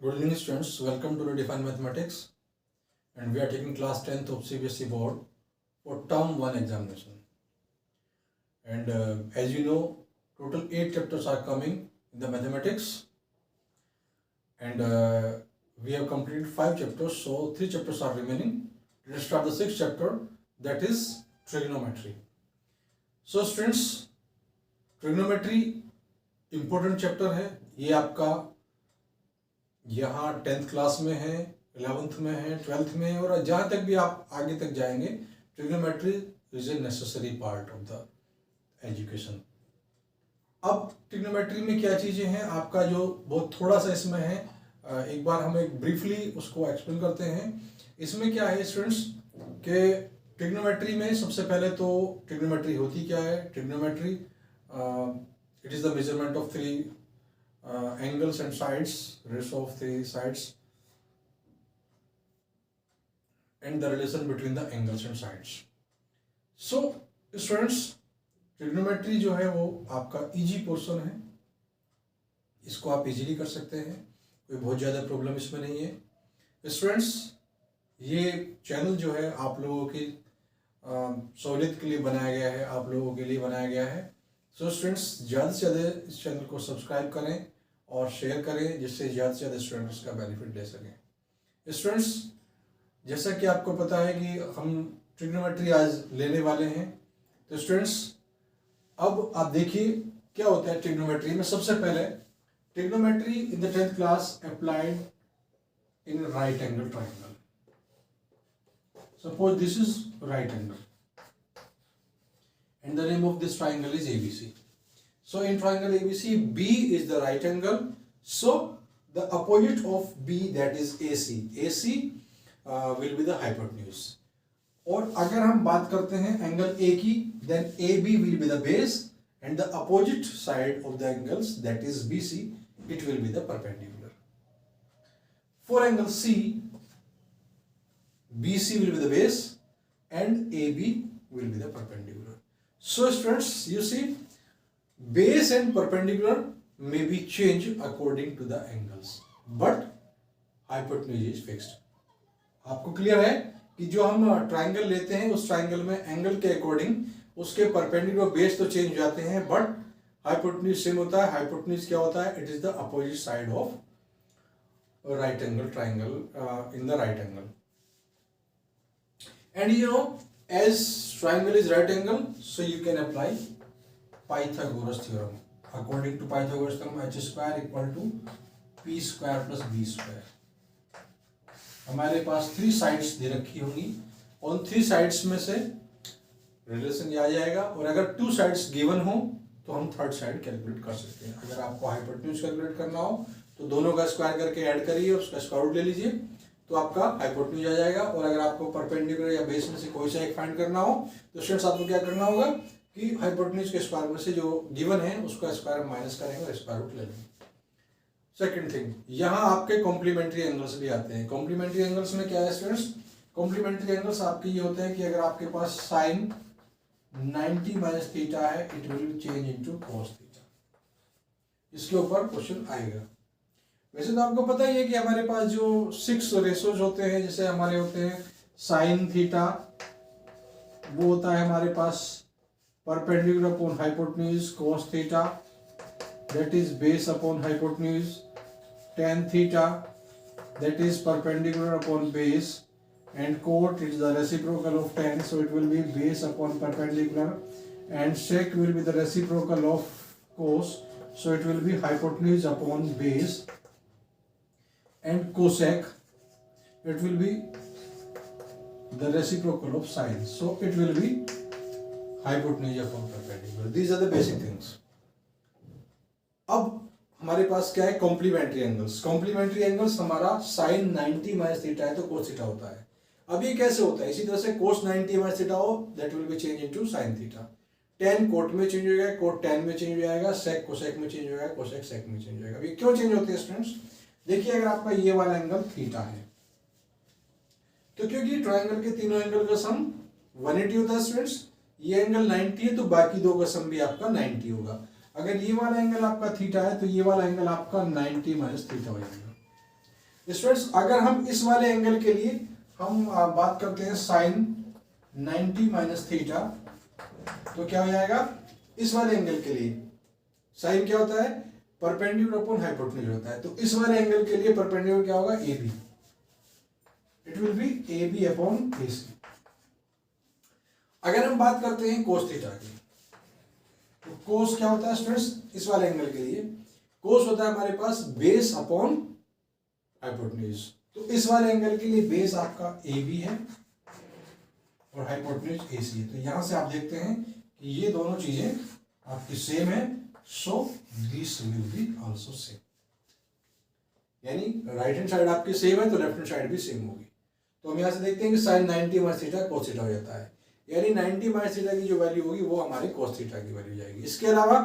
Good evening students, welcome to Redefine Mathematics, and we are taking class 10th of CBSE board for term 1 examination. And as you know, total 8 chapters are coming in the mathematics, and we have completed 5 chapters, so 3 chapters are remaining. Let's start the 6th chapter, that is trigonometry. So students, trigonometry important chapter है, ये आपका यहाँ 10th class में है, 11th में है, 12th में है, और जहाँ तक भी आप आगे तक जाएंगे, trigonometry is a necessary part of the education. अब ट्रिग्नोमेट्री में क्या चीज़ें हैं, आपका जो बहुत थोड़ा सा इसमें है, एक बार हम एक ब्रीफली उसको एक्सप्लेन करते हैं. इसमें क्या है स्टूडेंट्स कि ट्रिग्नोमेट्री में सबसे पहले तो ट्रिग्नोमेट्री होती क्या है. Trigonometry it is the measurement of 3 angles and sides, ratio of 3 sides, and the relation between the angles and sides. So students, trigonometry जो है वो आपका इजी पोर्शन है, इसको आप इजीली कर सकते हैं, कोई बहुत ज़्यादा प्रॉब्लम इसमें नहीं है. स्टूडेंट्स, ये चैनल जो है आप लोगों की सहूलियत के लिए बनाया गया है, आप लोगों के लिए बनाया गया है. सो स्टूडेंट्स, ज़्यादा से ज़्यादा इस चैनल को सब्सक्राइब करें और शेयर करें, जिससे ज़्यादा से ज़्यादा स्टूडेंट्स का बेनिफिट ले सकें. स्टूडेंट्स, जैसा कि आपको पता है कि हम ट्रिग्नोमेट्री आज लेने वाले हैं, तो स्टूडेंट्स अब आप देखिए क्या होता है ट्रिग्नोमेट्री में. सबसे पहले trigonometry in the 10th class applied in right angle triangle. Suppose this is right angle and the name of this triangle is ABC. So in triangle ABC, B is the right angle. So the opposite of B, that is AC. AC will be the hypotenuse. और अगर हम बात करते हैं angle A की, then AB will be the base and the opposite side of the angles, that is BC, it will be the perpendicular. For angle C, BC will be the base and AB will be the perpendicular. So students, you see, base and perpendicular may be changed according to the angles, but hypotenuse is fixed. आपको clear है कि जो हम triangle लेते हैं उस triangle में angle के अकॉर्डिंग उसके परपेंडिकुलर बेस तो चेंज हो जाते हैं, बट हाइपोटेन्यूज सेम होता है. हाइपोटेन्यूज क्या होता है? It is the opposite side of right angle triangle in the right angle. And you know, as triangle is right angle, so you can apply Pythagoras theorem. According to Pythagoras theorem, h square equal to p square plus b square. हमारे पास 3 sides दे रखी होंगी, उन 3 sides में से relation ये आ जाएगा, और अगर 2 साइड्स गिवन हो तो हम थर्ड साइड कैलकुलेट कर सकते हैं. अगर आपको हाइपोटेन्यूज कैलकुलेट करना हो तो दोनों का स्क्वायर करके ऐड करिए, उसका स्क्वायर रूट ले लीजिए, तो आपका हाइपोटेन्यूज आ जाएगा. और अगर आपको परपेंडिकुलर या बेस में से कोई सा एक फाइंड करना हो तो स्टूडेंट्स आपको क्या करना होगा कि हाइपोटेन्यूज के स्क्वायर में से जो गिवन है उसका स्क्वायर माइनस करेंगे और स्क्वायर रूट ले लेंगे. सेकंड थिंग, यहाँ आपके कॉम्प्लीमेंट्री एंगल्स भी आते हैं. कॉम्प्लीमेंट्री एंगल्स में क्या है स्टूडेंट्स? कॉम्प्लीमेंट्री एंगल्स आपके ये होते हैं कि अगर आपके पास साइन 90 माइनस थीटा है, it will change into cos theta. इसके ऊपर क्वेश्चन आएगा. वैसे तो आपको पता ही है कि हमारे पास जो 6 रेशोज होते हैं, जैसे हमारे होते हैं साइन थीटा, वो होता है हमारे पास perpendicular upon hypotenuse cos theta, that is base upon hypotenuse, tan theta that is perpendicular upon base, and cot is the reciprocal of tan, so it will be base upon perpendicular, and sec will be the reciprocal of cos, so it will be hypotenuse upon base, and cosec it will be the reciprocal of sine, so it will be hypotenuse upon perpendicular. These are the basic things. अब हमारे पास क्या है? Complementary angles. Complementary angles हमारा sine 90 minus theta है तो cos theta होता है. अब ये कैसे होता है? इसी तरह से कोस 90 माइनस थीटा हो, that will be change into sine theta. tan cot में चेंज हो जाएगा, कोट tan में चेंज हो जाएगा, sec कोसेक में चेंज हो जाएगा, कोसेक सेक में चेंज हो जाएगा. अब ये क्यों चेंज होते हैं स्टूडेंट्स? देखिए, अगर आपका ये वाला एंगल थीटा है तो क्योंकि ट्राइंगल के तीनों एंगल का सम 180 होता है स्टूडेंट्स, ये एंगल 90 है तो बाकी दो का सम भी आपका 90 होगा. अगर ये वाला एंगल आपका थीटा है तो ये वाला एंगल आपका 90 माइनस थीटा हो जाएगा. स्टूडेंट्स अगर हम इस वाले एंगल के लिए हम बात करते हैं साइन 90 माइनस थीटा, तो क्या हो जाएगा इस वाले एंगल के लिए साइन क्या होता है परपेंडिकुलर अपॉन हाइपोटेन्यूज होता है, तो इस वाले एंगल के लिए परपेंडिकुलर क्या होगा A B, it will be A B upon A C. अगर हम बात करते हैं कोस थीटा की, तो कोस क्या होता है स्टूडेंट्स इस वाले एंगल के लिए कोस होता है हमारे पास बेस अपॉन हाइपोटेन्यूज, तो इस वाले एंगल के लिए बेस आपका ए बी है और हाइपोटेन्यूज ए सी है। तो यहां से आप देखते हैं कि ये दोनों चीजें आपकी सेम है, so this will be also same, यानी राइट हैंड साइड आपकी सेम है तो लेफ्ट हैंड साइड भी सेम होगी। तो हम यहां से देखते हैं कि sine 90 minus theta cos theta हो जाता है, यानी 90 माइनस थीटा की जो वैल्यू होगी वो हमारे कोस थीटा की वैल्यू जाएगी। इसके अलावा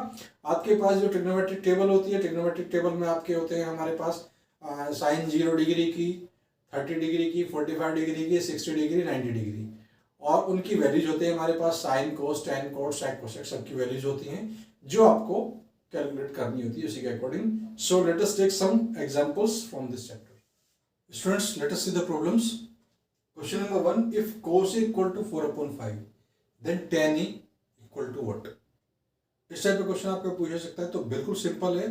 आपके पास जो ट्रिग्नोमेट्रिक टेबल होती है, ट्रिग्नोमेट्रिक टेबल में आपके होते हैं हमारे पास साइन 0 डिग्री की, 30 डिग्री की, 45 डिग्री की, 60 डिग्री, 90 डिग्री, और उनकी वैल्यूज होते हैं हमारे पास साइन कोस टेन कोस सेक कोसेक सबकी वैल्यूज होती हैं जो आपको कैलकुलेट करनी होती है उसी के according. So let us take some examples from this chapter. Students let us see the problems. Question number 1, if cos equal to 4/5 then tan e equal to what. इस टाइप का क्वेश्चन आपको पूछा सकता है, तो बिल्कुल सिंपल है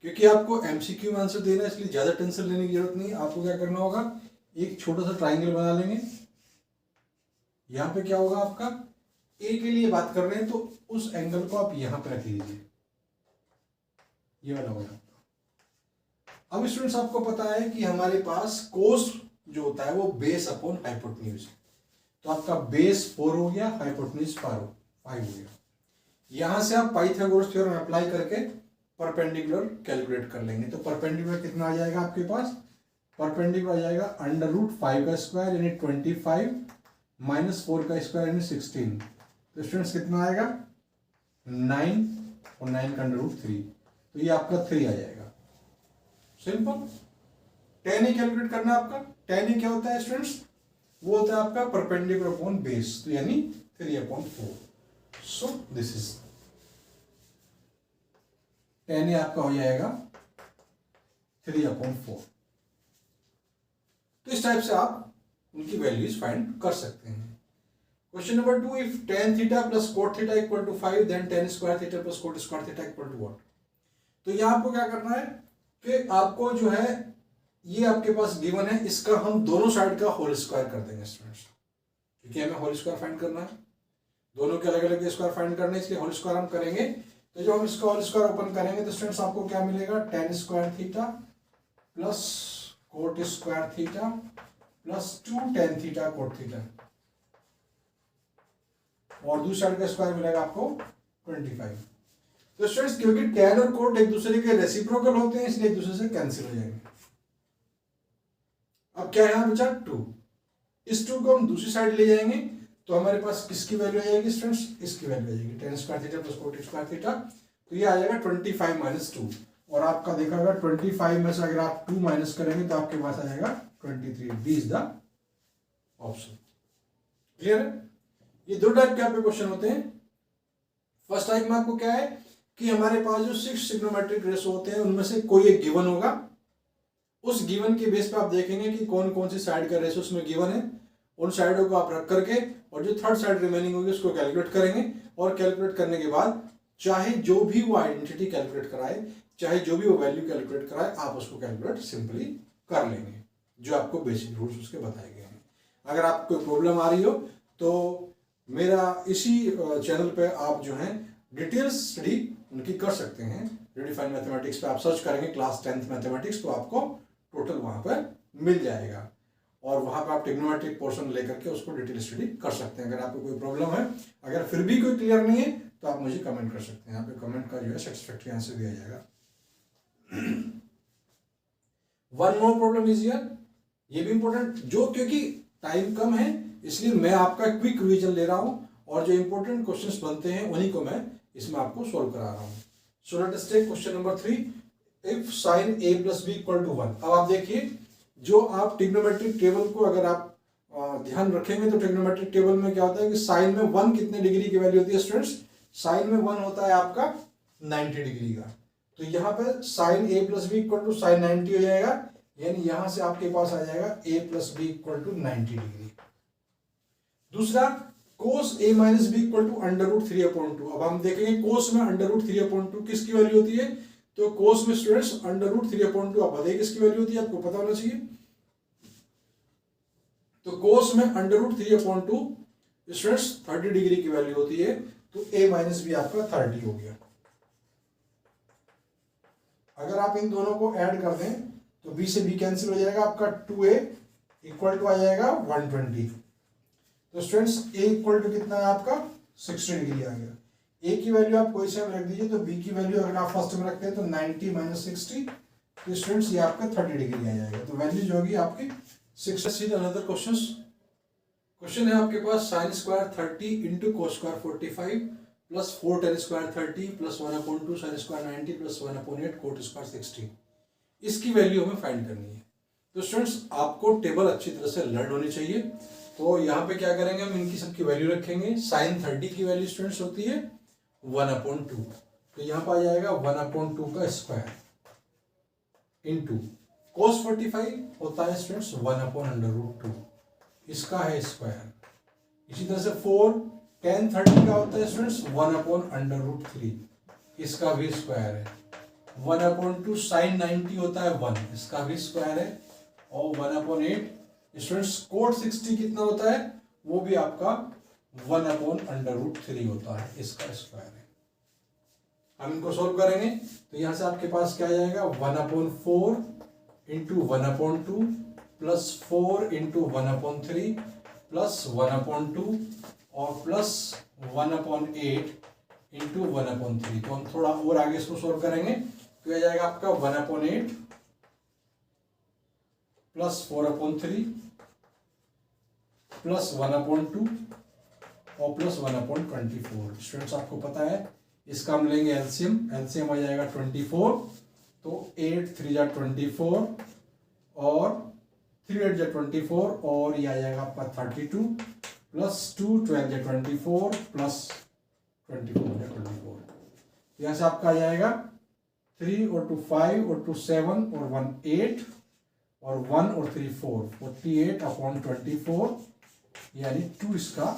क्योंकि आपको एमसीक्यू में आंसर देना है इसलिए ज्यादा टेंशन लेने की जरूरत नहीं। आपको क्या करना होगा, एक छोटा सा ट्राइंगल बना लेंगे। यहां पे क्या होगा आपका ए के लिए बात कर रहे हैं तो उस एंगल को आप यहां पे रख लीजिए, ये वाला होगा। अब स्टूडेंट्स आपको पता है कि हमारे पास कोस जो होता है वो बेस अपॉन हाइपोटेन्यूज, तो आपका बेस 4 हो गया, हाइपोटेन्यूज 5 हो गया। यहां से आप पाइथागोरस थ्योरम अप्लाई करके परपेंडिकुलर कैलकुलेट कर लेंगे। तो परपेंडिकुलर कितना आ जाएगा आपके पास, परपेंडिकुलर आ जाएगा √5 का स्क्वायर यानी 25 माइनस 4 का स्क्वायर यानी 16। तो स्टूडेंट्स कितना आएगा 9 और 9 का √3, तो ये आपका 3 आ जाएगा। सिंपल। tan e कैलकुलेट करना है आपका। tan e क्या होता है स्टूडेंट्स, वो होता है आपका परपेंडिकुलर अपॉन बेस, तो यानी 3/4। So this is tan e आपका हो जाएगा 3/4। तो इस टाइप से आप उनकी वैल्यूज फाइंड कर सकते हैं। Question number 2, if tan theta plus cot theta equal to 5 then tan square theta plus cot square theta equal to what. तो यहां आपको क्या करना है कि आपको जो है ये आपके पास गिवन है, इसका हम दोनों साइड का होल स्क्वायर कर देंगे स्टूडेंट्स, क्योंकि हमें होल स्क्वायर फाइंड करना है, दोनों के अलग अलग स्क्वायर फाइंड करना है, इसलिए होल स्क्वायर हम करेंगे। तो जब हम इसका होल स्क्वायर ओपन करेंगे तो स्टूडेंट्स आपको क्या मिलेगा, tan square theta plus cot square theta plus 2 tan theta cot theta, और दूसरी साइड का स्क्वायर मिलेगा आपको 25। तो स्टूडेंट्स क्योंकि tan और cot एक दूसरे के रेसिप्रोकल होते हैं इसलिए एक दूसरे से कैंसिल हो जाएंगे। अब क्या है यहां बचा 2, इस 2 को हम दूसरी साइड ले जाएंगे तो हमारे पास किसकी वैल्यू आ जाएगी स्टूडेंट्स, इसकी वैल्यू आ जाएगी tan square theta plus cot square theta, तो ये आ जाएगा 25 माइनस 2, और आपका देखा होगा 25 में से अगर आप 2 माइनस करेंगे तो आपके पास आ जाएगा 23। D is the option. Clear है। ये दो टाइप के आपके क्वेश्चन होते हैं। फर्स्ट टाइप में आपको क्या है कि हमारे पास जो 6 ट्रिग्नोमेट्रिक रेशो होते हैं उनमें से कोई एक गिवन होगा, उस गिवन के बेस पे आप देखेंगे कि कौन कौन सी साइड का रेशो उसमें गिवन है, उन साइडों को आप रख करके और जो थर्ड साइड रिमेनिंग होगी उसको कैलकुलेट करेंगे, और कैलकुलेट करने के बाद चाहे जो भी वो आइडेंटिटी कैलकुलेट कराए, चाहे जो भी वो वैल्यू कैलकुलेट कराए, आप उसको कैलकुलेट सिंपली कर लेंगे, जो आपको बेसिक रूल्स उसके बताए गए हैं। अगर आपको कोई प्रॉब्लम आ रही हो तो मेरा इसी चैनल पे आप जो है डिटेल्स स्टडी उनकी कर सकते हैं। रिडिफाइंड मैथमेटिक्स पे आप सर्च करेंगे क्लास 10th मैथमेटिक्स, तो आपको टोटल वहां पर मिल जाएगा, और वहां पर आप ट्रिग्नोमेट्रिक पोर्शन लेकर के उसको डिटेल स्टडी कर सकते हैं। अगर आपको कोई प्रॉब्लम है, अगर फिर भी कोई क्लियर नहीं है तो आप मुझे कमेंट कर सकते हैं, यहाँ पे कमेंट का जो है सेटिस्फैक्टरी आंसर दिया जाएगा। One more problem is here, ये भी इंपॉर्टेंट, जो क्योंकि टाइम कम है इसलिए मैं आपका क्विक रिवीजन ले रहा हूं, और जो इंपॉर्टेंट क्वेश्चंस बनते हैं उन्हीं को मैं इसमें आपको सोल्व करा रहा हूं। So let us take question number 3, if sine a plus b equal to 1। अब आप देखिए, जो आप ट्रिग्नोमेट्रिक टेबल को अगर आप ध्यान रखेंगे तो ट्रिग्नोमेट्रिक टेबल में क्या होता है कि साइन में 1 कितने डिग्री की वैल्यू होती है स्टूडेंट्स, साइन में 1 होता है आपका 90 डिग्री का। तो यहाँ पे sine a plus b equal to sine 90 हो जाएगा, यानी यहां से आपके पास आ जाएगा a plus B equal to 90 degree. दूसरा cos a minus B equal to √3/2। अब हम देखेंगे cos में √3/2 किसकी वैल्यू होती है, तो cos में स्टूडेंट्स √3/2 आप बताइए किसकी वैल्यू होती है, आपको पता होना चाहिए। तो cos में √3/2 स्टूडेंट्स 30 डिग्री की वैल्यू होती है, तो a माइनस बी आपका 30 हो गया। अगर आप इन दोनों को ऐड कर दें तो b से b कैंसिल हो जाएगा, आपका 2a इक्वल टू आ जाएगा 120। तो स्टूडेंट्स a इक्वल टू कितना है आपका 60 डिग्री आ गया। a की वैल्यू आप कोई से रख दीजिए, तो b की वैल्यू अगर आप फर्स्ट में रखते हैं तो 90 माइनस 60, तो स्टूडेंट्स ये आपका 30 डिग्री आ जाएगा। तो वैल्यू जो होगी आपकी 60। अनदर क्वेश्चन है आपके पास sin square 30 into cos square 45 plus 4 tan square 30 plus 1/2 sin square 90 plus 1/8 cot square 60। इसकी वैल्यू हमें फाइंड करनी है। तो स्टूडेंट्स आपको टेबल अच्छी तरह से लर्न होनी चाहिए। तो यहाँ पे क्या करेंगे, हम इनकी सबकी वैल्यू रखेंगे। sin 30 की वैल्यू स्टूडेंट्स होती है 1/2, तो यहाँ पर आ जाएगा 1/2 का स्क्वायर इंटू cos 45 होता है स्टूडेंट्स 1/√2, इसका है स्क्वायर। इसी तरह से 4 tan 30 का होता है स्टूडेंट्स 1/√3, इसका भी स्क्वायर है। 1/2 sin 90 होता है 1, इसका भी स्क्वायर है। और 1/8 स्टूडेंट्स cot 60 कितना होता है, वो भी आपका 1/√3 होता है, इसका स्क्वायर है। हम इनको सोल्व करेंगे तो यहां से आपके पास क्या आ जाएगा 1/4 इंटू 1/2 प्लस 4 इंटू 1/3 प्लस 1/2 और प्लस 1/8 इंटू 1/3। तो हम थोड़ा और आगे इसको सोल्व करेंगे तो यह जाएगा आपका 1/8 प्लस 4/3 प्लस 1/2 और प्लस 1/24। स्टूडेंट्स आपको पता है इसका हम लेंगे एलसीएम आ जाएगा 24, तो 8 3 जा 24 और 3 8 जा 24 और ये आ जाएगा आपका 32 प्लस 2 12 जा 24 प्लस 24 जा 24। यहाँ से आपका आ जाएगा 3 और 2 5 और 2 7 और 1 8 और 1 और 3 4 48/24, यानी 2 इसका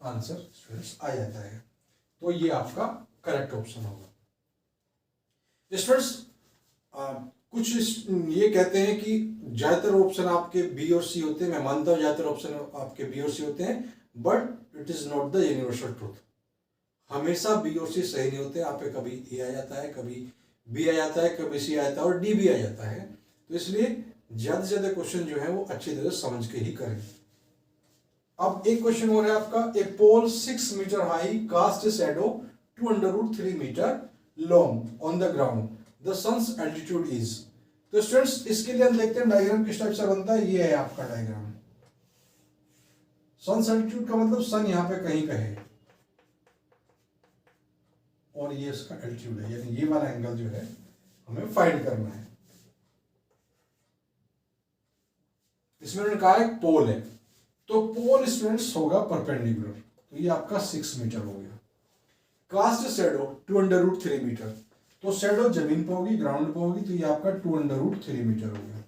आंसर स्टूडेंट्स आ जाता है। तो ये आपका करेक्ट ऑप्शन होगा। स्टूडेंट्स कुछ ये कहते हैं कि ज्यादातर ऑप्शन आपके बी और सी होते हैं। मैं मानता हूं ज्यादातर ऑप्शन आपके बी और सी होते हैं, but it is not the universal truth. हमेशा बी और सी सही नहीं होते। आप पे कभी ए आ जाता है, कभी बी आ जाता है, कभी सी आ जाता है और डी भी आ जाता है। तो इसलिए ज्यादा से ज्यादा क्वेश्चन जो है वो अच्छी तरह समझ के ही करें। अब एक क्वेश्चन और है आपका, a pole 6 metre high cast a shadow 2√3 metre long on the ground, the sun's altitude is. तो स्टूडेंट्स इसके लिए हम देखते हैं डायग्राम किस टाइप से बनता है। ये है आपका डायग्राम। सन्स एल्टीट्यूड का मतलब सन यहां पे कहीं पे है और ये इसका एल्टीट्यूड है, यानी ये वाला एंगल जो है हमें फाइंड करना है। इसमें उन्होंने कहा एक पोल है, तो पोल स्टूडेंट्स होगा परपेंडिकुलर, तो ये आपका 6 मीटर हो गया। कास्ट शैडो 2√3 मीटर, तो शैडो जमीन पे होगी, ग्राउंड पे होगी, तो ये आपका 2√3 मीटर हो गया।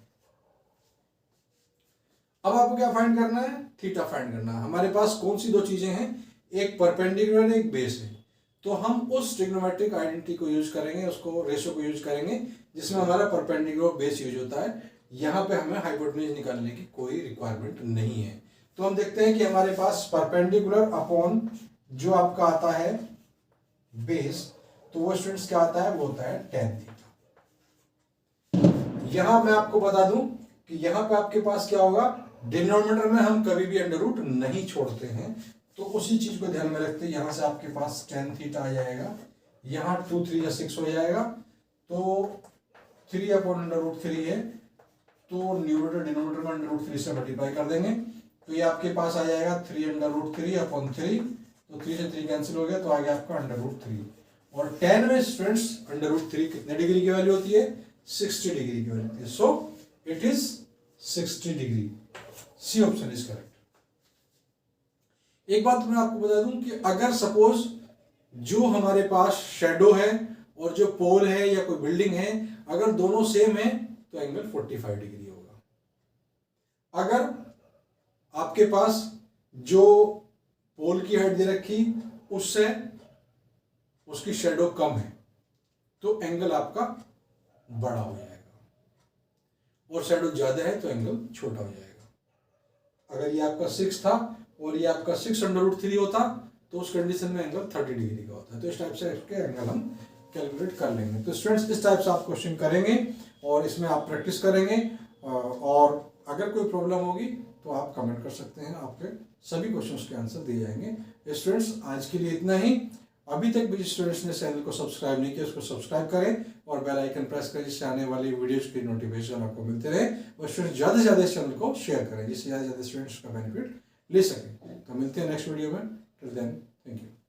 अब आपको क्या फाइंड करना है, थीटा फाइंड करना है। हमारे पास कौन सी दो चीजें हैं, एक परपेंडिकुलर एक बेस है। तो हम उस ट्रिग्नोमेट्रिक आइडेंटिटी को यूज करेंगे, उसको रेशो को यूज करेंगे जिसमें हमारा परपेंडिकुलर बेस यूज होता है। यहाँ पे हमें हाइपोटेन्यूज निकालने की कोई रिक्वायरमेंट नहीं है। तो हम देखते हैं कि हमारे पास परपेंडिकुलर अपॉन जो आपका आता है बेस, तो वो स्टूडेंट्स क्या आता है, वो होता है tan थीटा। यहां मैं आपको बता दूं कि यहां पे आपके पास क्या होगा, डिनोमिनेटर में हम कभी भी अंडर रूट नहीं छोड़ते हैं, तो उसी चीज को ध्यान में रखते हैं। यहां से आपके पास tan थीटा आ जाएगा, यहां 2 3 या 6 हो जाएगा, तो 3/√3 है, तो न्यूमरेटर डिनोमिनेटर में √3 से मल्टीप्लाई कर देंगे, तो ये आपके पास आ जाएगा 3/√3/3, तो 3 से 3 कैंसिल हो गया, तो आ गया आपका √3। और tan में स्टूडेंट्स √3 कितने डिग्री की वैल्यू होती है, 60 डिग्री की वैल्यू होती है। So it is 60 degree. C option is correct. एक बात मैं आपको बता दूं कि अगर सपोज जो हमारे पास शेडो है और जो पोल है या कोई बिल्डिंग है, अगर दोनों सेम है तो एंगल 45 डिग्री होगा। अगर आपके पास जो पोल की हाइट दे रखी उससे उसकी शेडो कम है तो एंगल आपका बड़ा हो जाएगा, और शेडो ज्यादा है तो एंगल छोटा हो जाएगा। अगर ये आपका 6 था और ये आपका 6√3 होता तो उस कंडीशन में एंगल 30 डिग्री का होता है। तो इस टाइप से इसके एंगल हम कैलकुलेट कर लेंगे। तो स्टूडेंट्स इस टाइप से आप क्वेश्चन करेंगे और इसमें आप प्रैक्टिस करेंगे, और अगर कोई प्रॉब्लम होगी तो आप कमेंट कर सकते हैं, आपके सभी क्वेश्चंस के आंसर दिए जाएंगे। स्टूडेंट्स आज के लिए इतना ही। अभी तक भी जिस स्टूडेंट्स ने चैनल को सब्सक्राइब नहीं किया उसको सब्सक्राइब करें और बेल आइकन प्रेस करें, जिससे आने वाली वीडियोज की नोटिफिकेशन आपको मिलते रहे। और स्टूडेंट्स ज़्यादा से ज़्यादा इस चैनल को शेयर करें जिससे ज़्यादा से ज़्यादा स्टूडेंट्स का बेनिफिट ले सकें। तो मिलते हैं नेक्स्ट वीडियो में। Till then thank you.